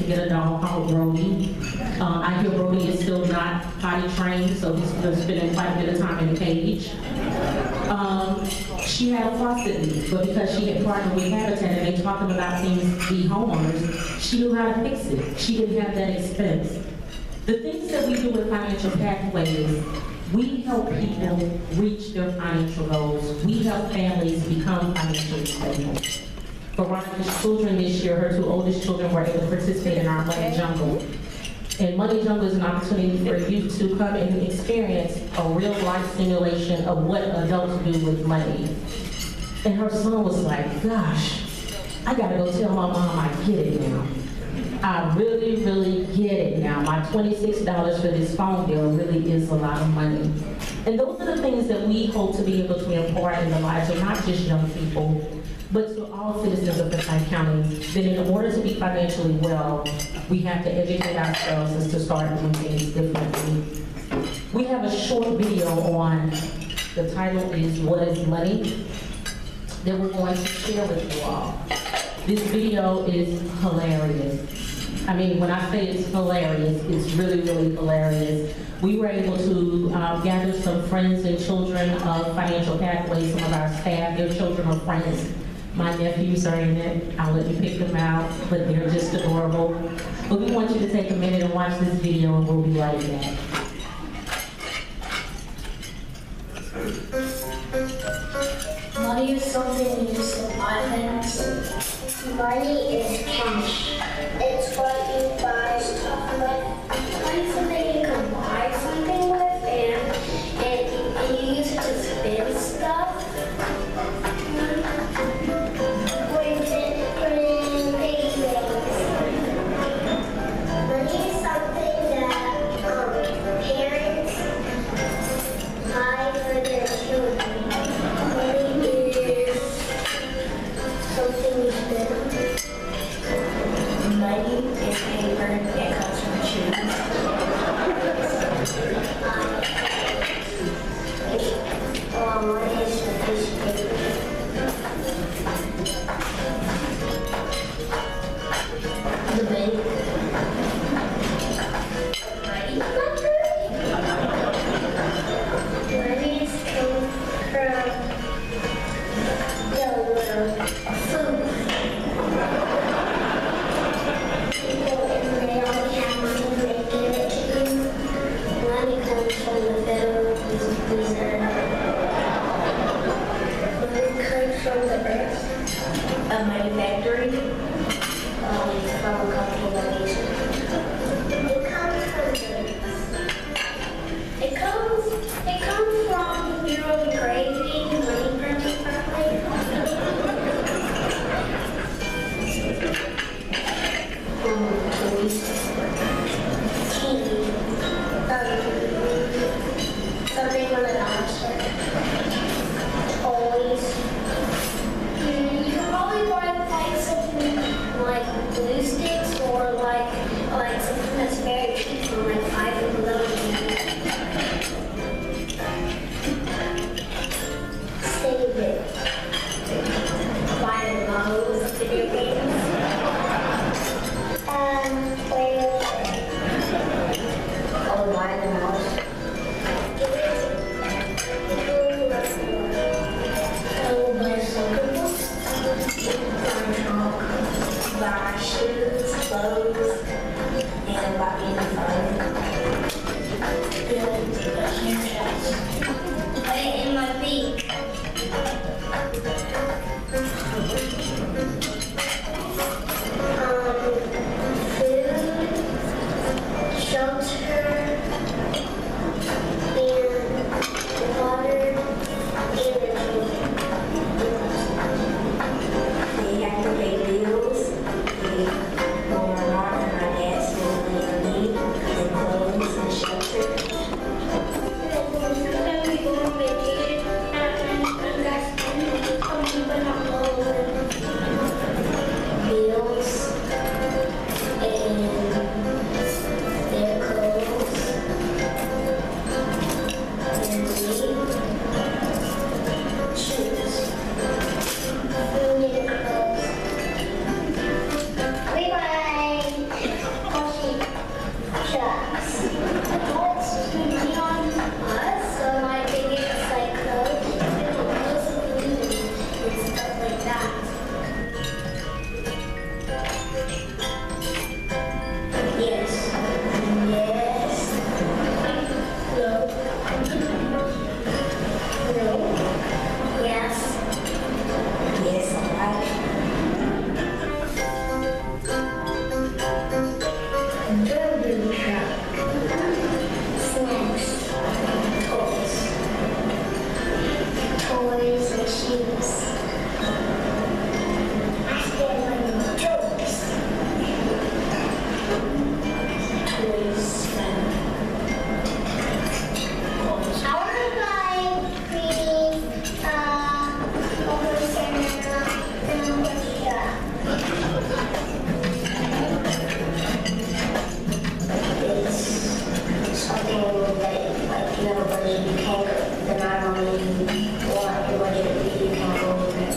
to get a dog called Brody. I hear Brody is still not potty trained, so he's still spending quite a bit of time in the cage. She had a faucet leak, but because she had partnered with Habitat and they talking about things, the homeowners, she knew how to fix it. She didn't have that expense. The things that we do with Financial Pathways, we help people reach their financial goals. We help families become financially stable. Veronica's children this year, her two oldest children, were able to participate in our Money Jungle. And Money Jungle is an opportunity for you to come and experience a real life simulation of what adults do with money. And her son was like, gosh, I gotta go tell my mom I get it now. I really, really get it now. My $26 for this phone bill really is a lot of money. And those are the things that we hope to be able to impart in the lives of not just young people, but to all citizens of Forsyth County, that in order to be financially well, we have to educate ourselves and to start doing things differently. We have a short video on, the title is What is Money, that we're going to share with you all. This video is hilarious. I mean, when I say it's hilarious, it's really, really hilarious. We were able to gather some friends and children of Financial Pathways, some of our staff, their children or friends. My nephews are in it. I'll let you pick them out, but they're just adorable. But we want you to take a minute and watch this video, and we'll be right back. Money is something you use to buy things. Money is cash. It's what you buy stuff with. Money is something you can buy something with, and you use it to spend stuff. A money factory from a couple of locations. It comes from your engraving, money printing probably. Something from the dollar store. Toys. You can probably buy like something like glue sticks or like something that's very cheap for like $5 Save it. Buy those video games. Play with it. Or buy the mouse. Buy shoes, clothes. Children's shop. Snacks. Toys and shoes. I spend money on jokes. Toys and clothes. I want to buy pretty clothes and shop. It's something that like you have a budget, you can't go. They're not only want your budget, you can't go over it.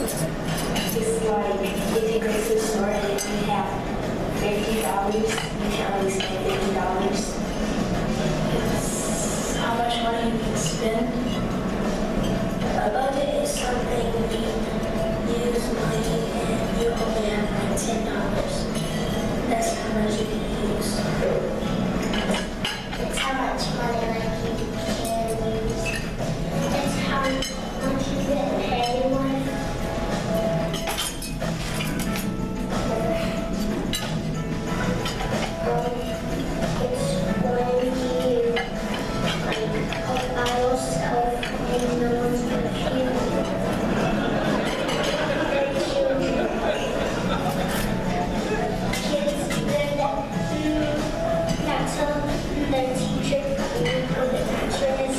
It's like if you go to the store and you have $50, you can only spend $50. It's how much money you can spend. A budget is something you use money and you only have like $10. That's how much you can use. It's how much money like you can use. It's how much you get paid with. It's when you like put by yourself and no one's gonna hear you. Kids, that's their teacher or the teacher is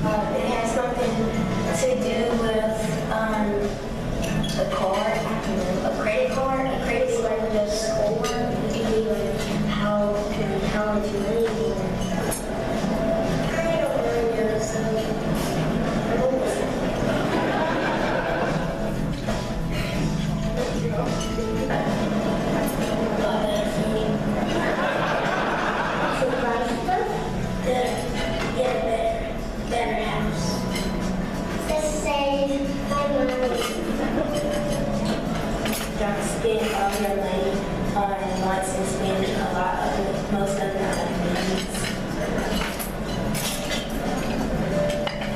it has something to do with a card, a credit card. A credit is like a score. It can be like how much money you have. I don't really know, so I don't listen. Better house. This saves my money. Don't spend all your money on wants and spend a lot of it, most of it on things.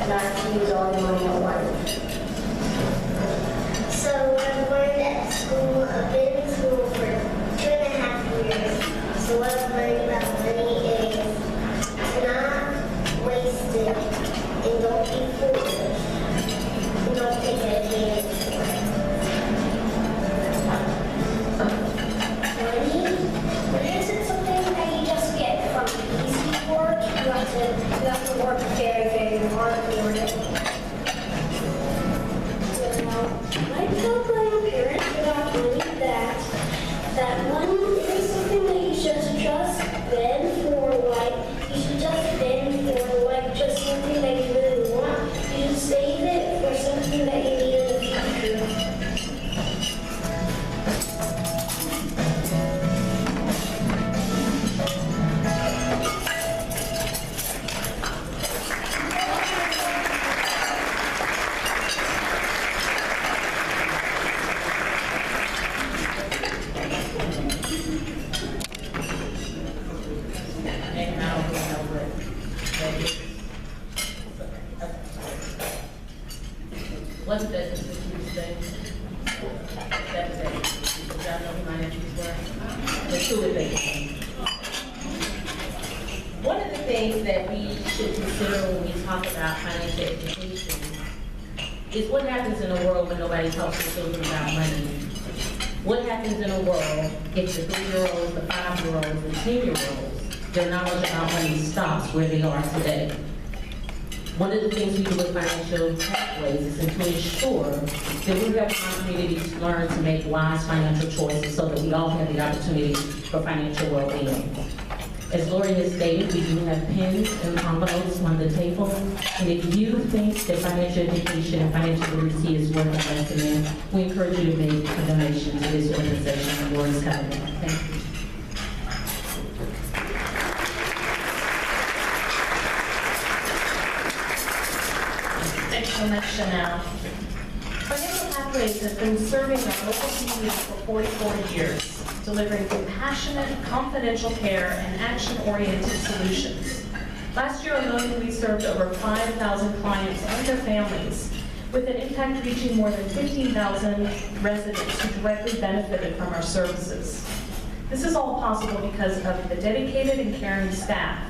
Not to use all your money at once. So I've learned at school, I've been in school for 2.5 years. So what I've learned about money is not waste it and don't be foolish and don't take advantage of it. Money isn't something that you just get from easy work. You have to work very, very hard for it. I tell my parents about money that money is something that you should just spend for like, you should just spend for like just something that you really want. You should save it for something that you need in the future. What's the best institute today? That was it. Y'all know who my nephews were? The two of them. One of the things that we should consider when we talk about financial education is what happens in a world when nobody talks to children about money. What happens in a world if the 3-year-olds, the 5-year-olds, the 10-year-olds, their knowledge about money stops where they are today? One of the things we do with financial pathways is to ensure that we have opportunities to learn to make wise financial choices so that we all have the opportunity for financial well-being. As Lori has stated, we do have pens and envelopes on the table. And if you think that financial education and financial literacy is worth investing in, we encourage you to make a donation to this organization and Lori's company. Thank you. Thanks so much, Chanel. Financial Pathways has been serving our local community for 44 years, delivering compassionate, confidential care and action-oriented solutions. Last year alone, we served over 5,000 clients and their families with an impact reaching more than 15,000 residents who directly benefited from our services. This is all possible because of the dedicated and caring staff.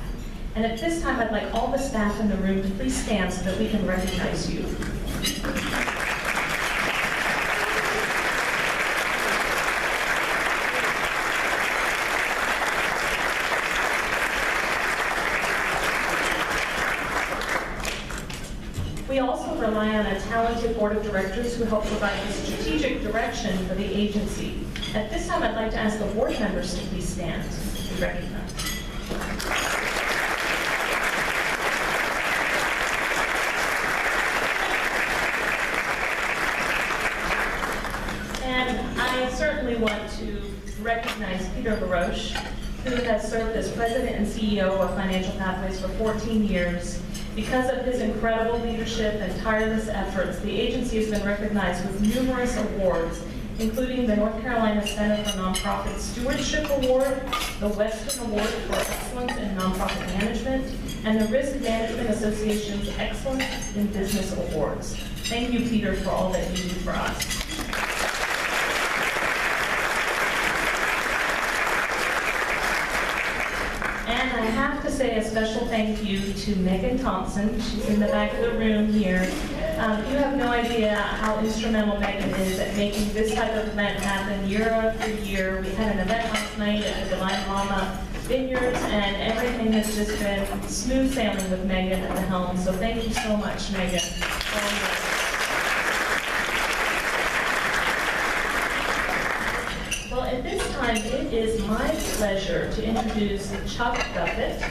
And at this time, I'd like all the staff in the room to please stand so that we can recognize you. We also rely on a talented board of directors who help provide the strategic direction for the agency. At this time, I'd like to ask the board members to please stand to be recognized. And I certainly want to recognize Peter LaRoche, who has served as president and CEO of Financial Pathways for 14 years. Because of his incredible leadership and tireless efforts, the agency has been recognized with numerous awards, including the North Carolina Center for Nonprofit Stewardship Award, the Western Award for Excellence in Nonprofit Management, and the Risk Management Association's Excellence in Business Awards. Thank you, Peter, for all that you do for us. And I have to say a special thank you to Megan Thompson. She's in the back of the room here. You have no idea how instrumental Megan is at making this type of event happen year after year. We had an event last night at the Divine Mama Vineyards, and everything has just been smooth sailing with Megan at the helm. So thank you so much, Megan. Well, at this time, it is my pleasure to introduce Chuck Duffett.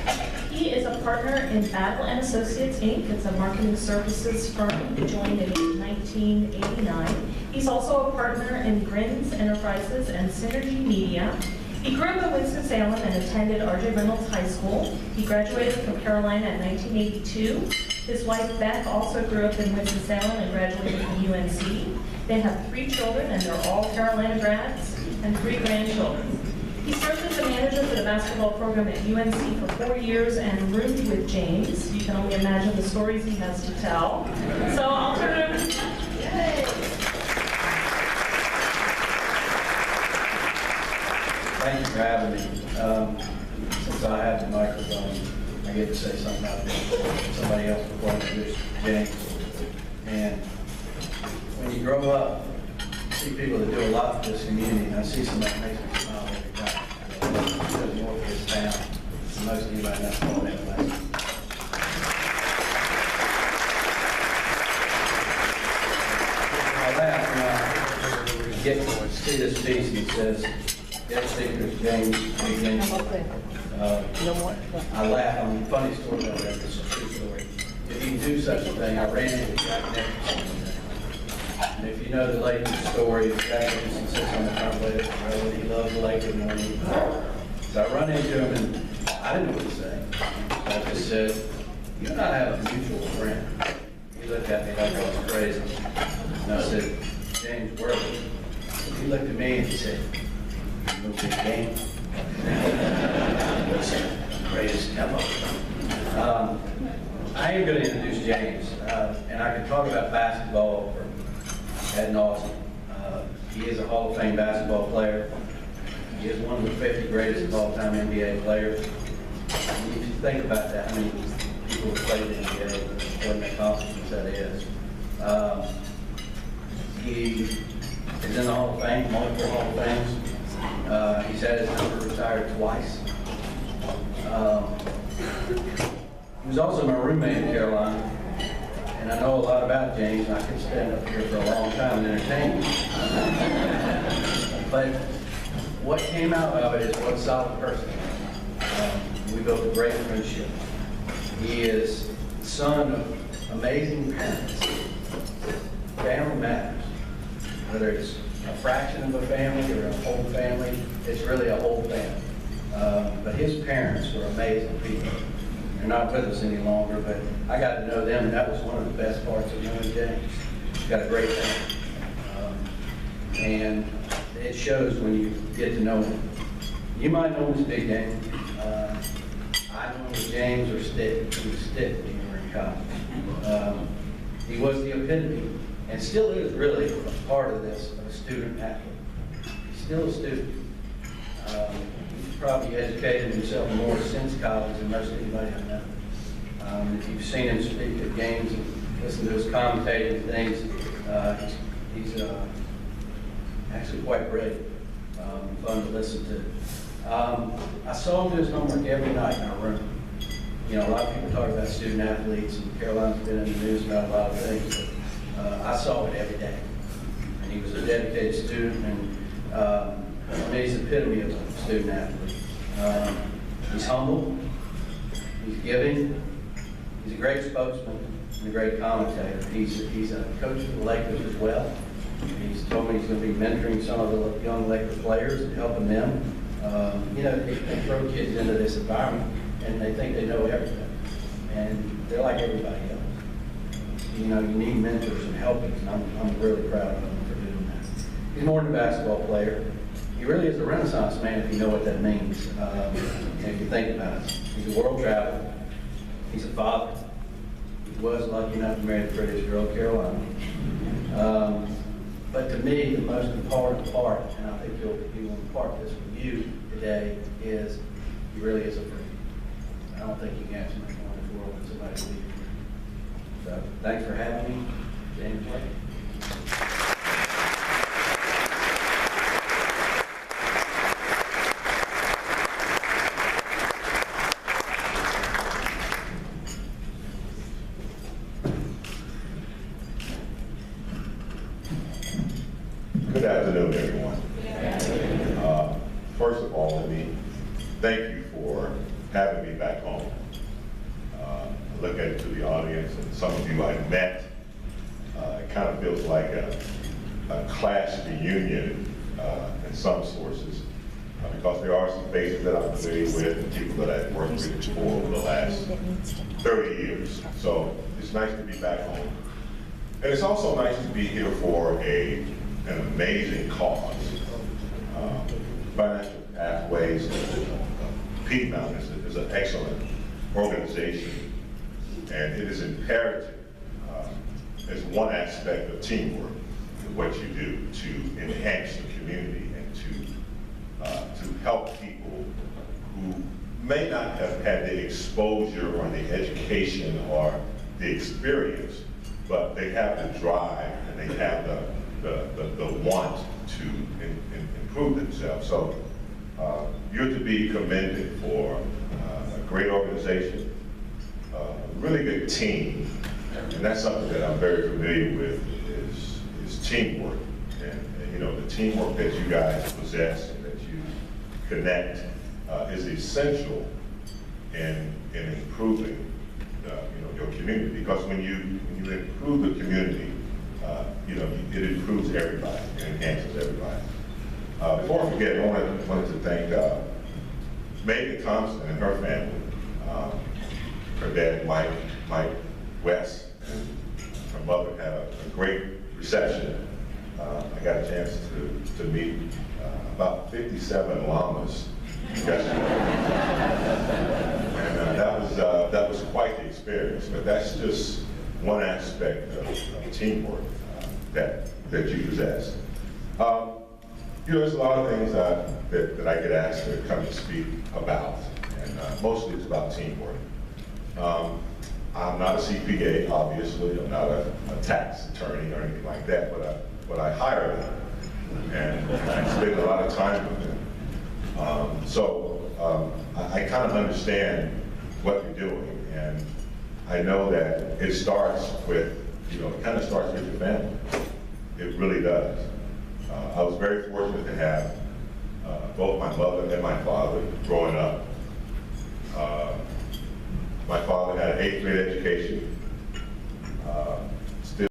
He is a partner in Battle & Associates, Inc. It's a marketing services firm. He joined in 1989. He's also a partner in Grins Enterprises and Synergy Media. He grew up in Winston-Salem and attended R.J. Reynolds High School. He graduated from Carolina in 1982. His wife, Beth, also grew up in Winston-Salem and graduated from UNC. They have 3 children, and they're all Carolina grads, and 3 grandchildren. He served as a manager for the basketball program at UNC for 4 years and roomed with James. You can only imagine the stories he has to tell. So I'll turn it over to Chuck. Yay! Thank you for having me. Since I have the microphone, I get to say something about somebody else before I introduce James. And when you grow up, you see people that do a lot for this community, and I see somebody that makes me smile every time. Because north of this town, most anybody knows all that place. I laugh when I get to see this piece and it says, "Guest speakers, James, Megan." I laugh. I mean, funny story about that. It's a true story. If you do such a thing, I ran into Jack Nicholson. And if you know the Lakewood story, Jack Nicholson sits on the front way of the road. He loves the Lakewood morning. So I run into him, and I didn't know what to say. So I just said, "You and I have a mutual friend." He looked at me like I was crazy. And I said, "James, where are we?" He looked at me and he said, "No big game." Greatest ever. I am going to introduce James, and I can talk about basketball for ad nauseam. He is a Hall of Fame basketball player. He is one of the 50 greatest of all time NBA players. And if you think about that, how many people have played in the NBA, what an accomplishment that is. He is in the Hall of Fame, multiple Hall of Fames. He's had his number retired twice. He was also my roommate in Carolina, and I know a lot about James, and I could stand up here for a long time and entertain you. But what came out of it is what a solid person. We built a great friendship. He is the son of amazing parents. Family matters. Whether it's a fraction of a family or a whole family, it's really a whole family. But his parents were amazing people. They're not with us any longer, but I got to know them, and that was one of the best parts of knowing James. He's got a great family. And it shows when you get to know him. You might know him as Big Game. I know him as James or Stick. He was Stick when we were in college. He was the epitome, and still is really a part of this, a student athlete. He's still a student. He's probably educated himself more since college than most anybody I know. If you've seen him speak at games and listen to his commentating and things, he's actually quite brilliant, fun to listen to. I saw him do his homework every night in our room. You know, a lot of people talk about student athletes, and Carolina's been in the news about a lot of things, but I saw it every day. And he was a dedicated student, and I mean, he's the epitome of a student athlete. He's humble, he's giving, he's a great spokesman, and a great commentator. He's a coach for the Lakers as well. He's told me he's going to be mentoring some of the young Lakers players and helping them. You know, they throw kids into this environment, and they think they know everything. And they're like everybody else. You know, you need mentors and helpers, and I'm really proud of him for doing that. He's more than a basketball player. He really is a Renaissance man if you know what that means. If you think about it. He's a world traveler. He's a father. He was lucky enough to marry the prettiest girl in Carolina. But to me, the most important part, and I think he will impart this with you today, is he really is a freak. I don't think you can ask much more in this world than somebody to leave you. So, thanks for having me. James Blake. Good afternoon, everyone. First of all, let me thank you for having me back home. I look into the audience, and some of you I met. It kind of feels like a class reunion in some sources, because there are some faces that I'm familiar with and people that I've worked with for over the last 30 years. So it's nice to be back home. And it's also nice to be here for an amazing cause. Financial Pathways, Peak Mountain is an excellent organization, and it is imperative as one aspect of teamwork, what you do to enhance the community and to help people who may not have had the exposure or the education or the experience, but they have the drive and they have the want to improve themselves. So you're to be commended for a great organization, a really good team, and that's something that I'm very familiar with is teamwork. And you know, the teamwork that you guys possess and that you connect is essential in improving your community, because when you improve the community, it improves everybody, it enhances everybody. Before I forget, I wanted to thank Megan Thompson and her family. Her dad, Mike West, and her mother had a great reception. I got a chance to meet about 57 llamas yesterday. And that was quite the experience, but that's just one aspect of teamwork that you possess. There's a lot of things that I get asked to come to speak about, and mostly it's about teamwork. I'm not a CPA, obviously. I'm not a tax attorney or anything like that, but I hire them, and I spend a lot of time with them. So I kind of understand what you're doing, and I know that it starts with, it kind of starts with your family. It really does. I was very fortunate to have both my mother and my father growing up. My father had an 8th grade education.